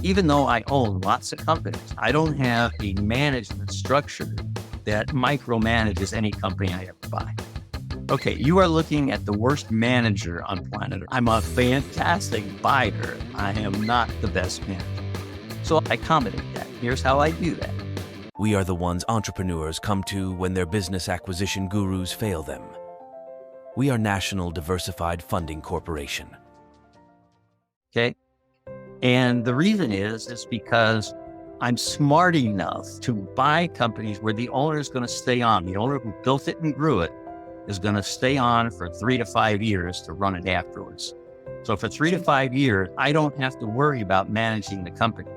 Even though I own lots of companies, I don't have a management structure that micromanages any company I ever buy. Okay, you are looking at the worst manager on planet Earth. I'm a fantastic buyer. I am not the best manager. So I accommodate that. Here's how I do that. We are the ones entrepreneurs come to when their business acquisition gurus fail them. We are National Diversified Funding Corporation. Okay. And the reason is because I'm smart enough to buy companies where the owner is going to stay on. The owner who built it and grew it is going to stay on for 3 to 5 years to run it afterwards. So for 3 to 5 years, I don't have to worry about managing the company.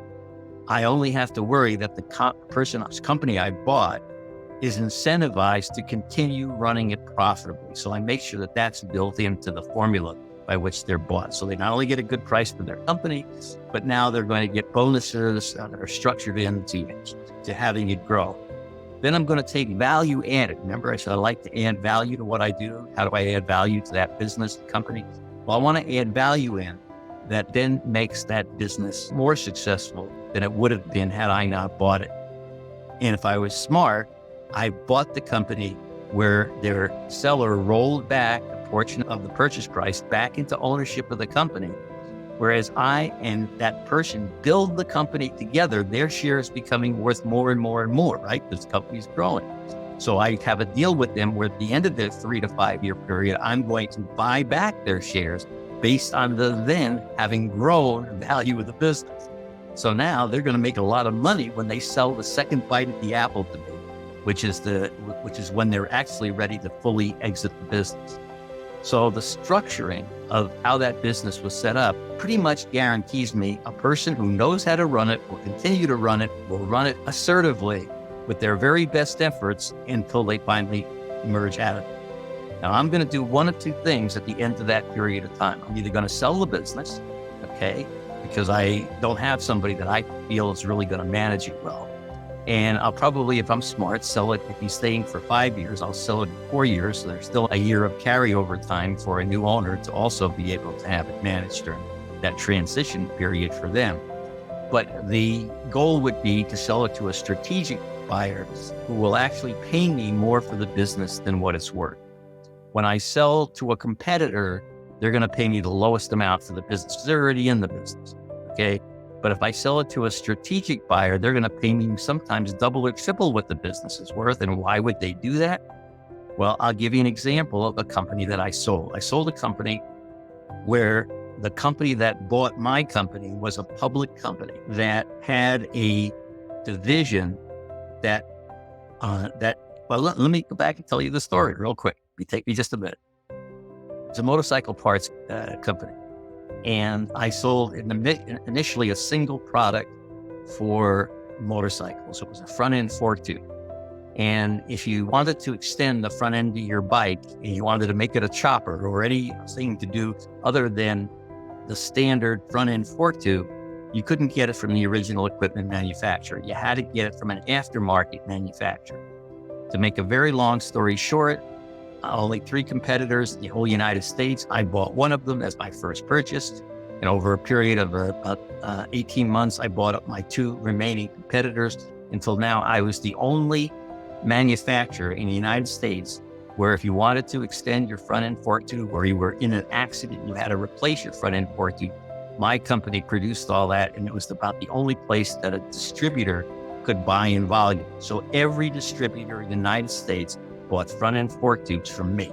I only have to worry that the person whose company I bought is incentivized to continue running it profitably. So I make sure that that's built into the formula by which they're bought. So they not only get a good price for their company, but now they're going to get bonuses that are structured into to having it grow. Then I'm going to take value added. Remember, I said I like to add value to what I do. How do I add value to that business company? Well, I want to add value in that then makes that business more successful than it would have been had I not bought it. And if I was smart, I bought the company where their seller rolled back a portion of the purchase price back into ownership of the company. Whereas I and that person build the company together, their share is becoming worth more and more and more, right? Because the company's growing. So I have a deal with them where at the end of their 3 to 5 year period, I'm going to buy back their shares based on the then having grown value of the business. So now they're going to make a lot of money when they sell the second bite at the apple to me, which is when they're actually ready to fully exit the business. So the structuring of how that business was set up pretty much guarantees me a person who knows how to run it, will continue to run it, will run it assertively with their very best efforts until they finally emerge out of it. Now, I'm going to do one of two things at the end of that period of time. I'm either going to sell the business, okay, because I don't have somebody that I feel is really going to manage it well. And I'll probably, if I'm smart, sell it. If he's staying for 5 years, I'll sell it in 4 years. So there's still a year of carryover time for a new owner to also be able to have it managed during that transition period for them. But the goal would be to sell it to a strategic buyer who will actually pay me more for the business than what it's worth. When I sell to a competitor, they're going to pay me the lowest amount for the business because they're already in the business, okay? But if I sell it to a strategic buyer, they're going to pay me sometimes double or triple what the business is worth. And why would they do that? Well, I'll give you an example of a company that I sold. I sold a company where the company that bought my company was a public company that had a division let me go back and tell you the story real quick. Take me just a minute. It's a motorcycle parts company. And I sold initially a single product for motorcycles. It was a front end fork tube. And if you wanted to extend the front end of your bike and you wanted to make it a chopper or anything to do other than the standard front end fork tube, you couldn't get it from the original equipment manufacturer. You had to get it from an aftermarket manufacturer. To make a very long story short, only 3 competitors in the whole United States. I bought one of them as my first purchase. And over a period of about 18 months, I bought up my 2 remaining competitors until now I was the only manufacturer in the United States where if you wanted to extend your front end fork tube or you were in an accident, you had to replace your front end fork tube. My company produced all that, and it was about the only place that a distributor could buy in volume. So every distributor in the United States bought front end fork tubes from me.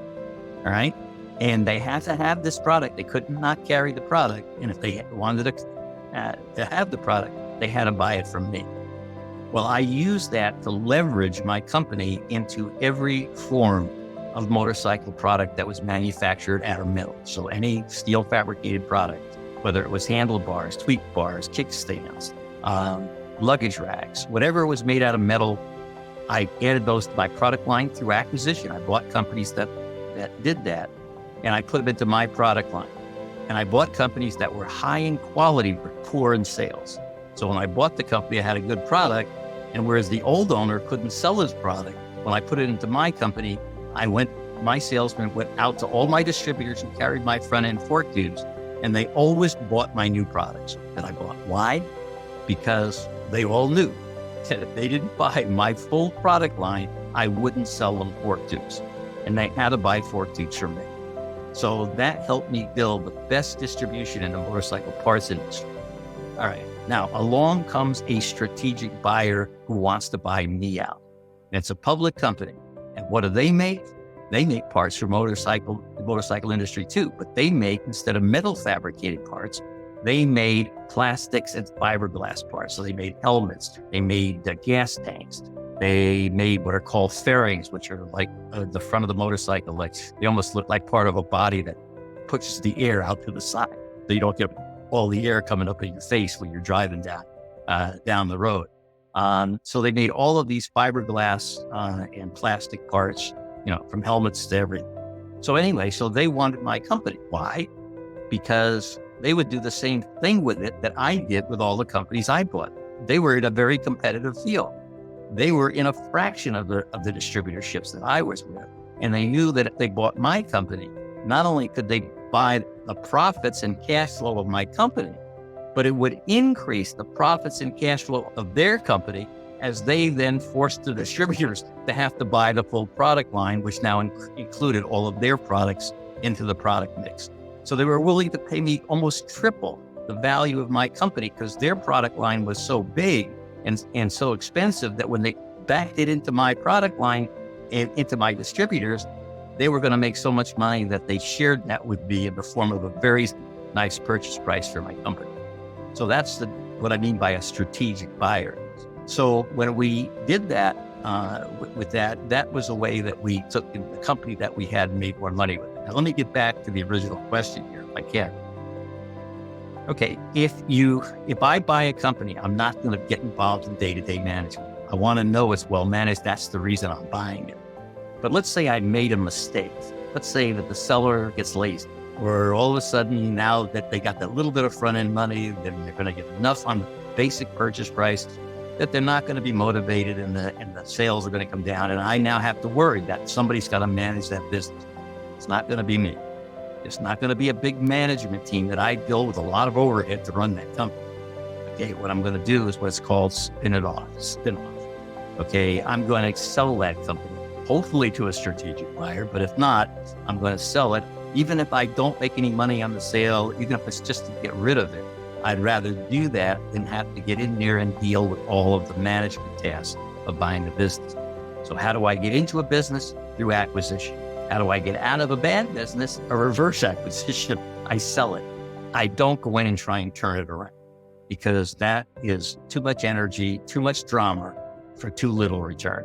All right. And they had to have this product. They could not carry the product. And if they wanted to have the product, they had to buy it from me. Well, I used that to leverage my company into every form of motorcycle product that was manufactured out of metal. So any steel fabricated product, whether it was handlebars, tweak bars, kickstands, luggage racks, whatever was made out of metal, I added those to my product line through acquisition. I bought companies that did that, and I put them into my product line. And I bought companies that were high in quality but poor in sales. So when I bought the company, I had a good product, and whereas the old owner couldn't sell his product, when I put it into my company, my salesman went out to all my distributors who carried my front end fork tubes, and they always bought my new products that I bought. Why? because they all knew that if they didn't buy my full product line, I wouldn't sell them fork tubes. And they had to buy fork tubes from me. So that helped me build the best distribution in the motorcycle parts industry. All right. Now, along comes a strategic buyer who wants to buy me out. And it's a public company. And what do they make? They make parts for the motorcycle industry too. But they make, instead of metal fabricated parts, they made plastics and fiberglass parts. So they made helmets. They made gas tanks. They made what are called fairings, which are like the front of the motorcycle. Like they almost look like part of a body that pushes the air out to the side, so you don't get all the air coming up in your face when you're driving down the road. So they made all of these fiberglass and plastic parts, from helmets to everything. So anyway, so they wanted my company. Why? Because they would do the same thing with it that I did with all the companies I bought. They were in a very competitive field. They were in a fraction of the distributorships that I was with. And they knew that if they bought my company, not only could they buy the profits and cash flow of my company, but it would increase the profits and cash flow of their company as they then forced the distributors to have to buy the full product line, which now included all of their products into the product mix. So they were willing to pay me almost triple the value of my company because their product line was so big and so expensive that when they backed it into my product line and into my distributors, they were going to make so much money that they shared that with me in the form of a very nice purchase price for my company. So that's what I mean by a strategic buyer. So when we did that, that was a way that we took the company that we had and made more money with it. Now, let me get back to the original question here, if I can. Okay, if I buy a company, I'm not going to get involved in day-to-day management. I want to know it's well managed. That's the reason I'm buying it. But let's say I made a mistake. Let's say that the seller gets lazy, or all of a sudden now that they got that little bit of front-end money, then they're going to get enough on the basic purchase price that they're not going to be motivated and the sales are going to come down. And I now have to worry that somebody's got to manage that business. It's not going to be me. It's not going to be a big management team that I build with a lot of overhead to run that company. Okay, what I'm going to do is what's called spin-off. Okay, I'm going to sell that company, hopefully to a strategic buyer, but if not, I'm going to sell it. Even if I don't make any money on the sale, even if it's just to get rid of it, I'd rather do that than have to get in there and deal with all of the management tasks of buying the business. So how do I get into a business? Through acquisition. How do I get out of a bad business? A reverse acquisition. I sell it. I don't go in and try and turn it around because that is too much energy, too much drama for too little return.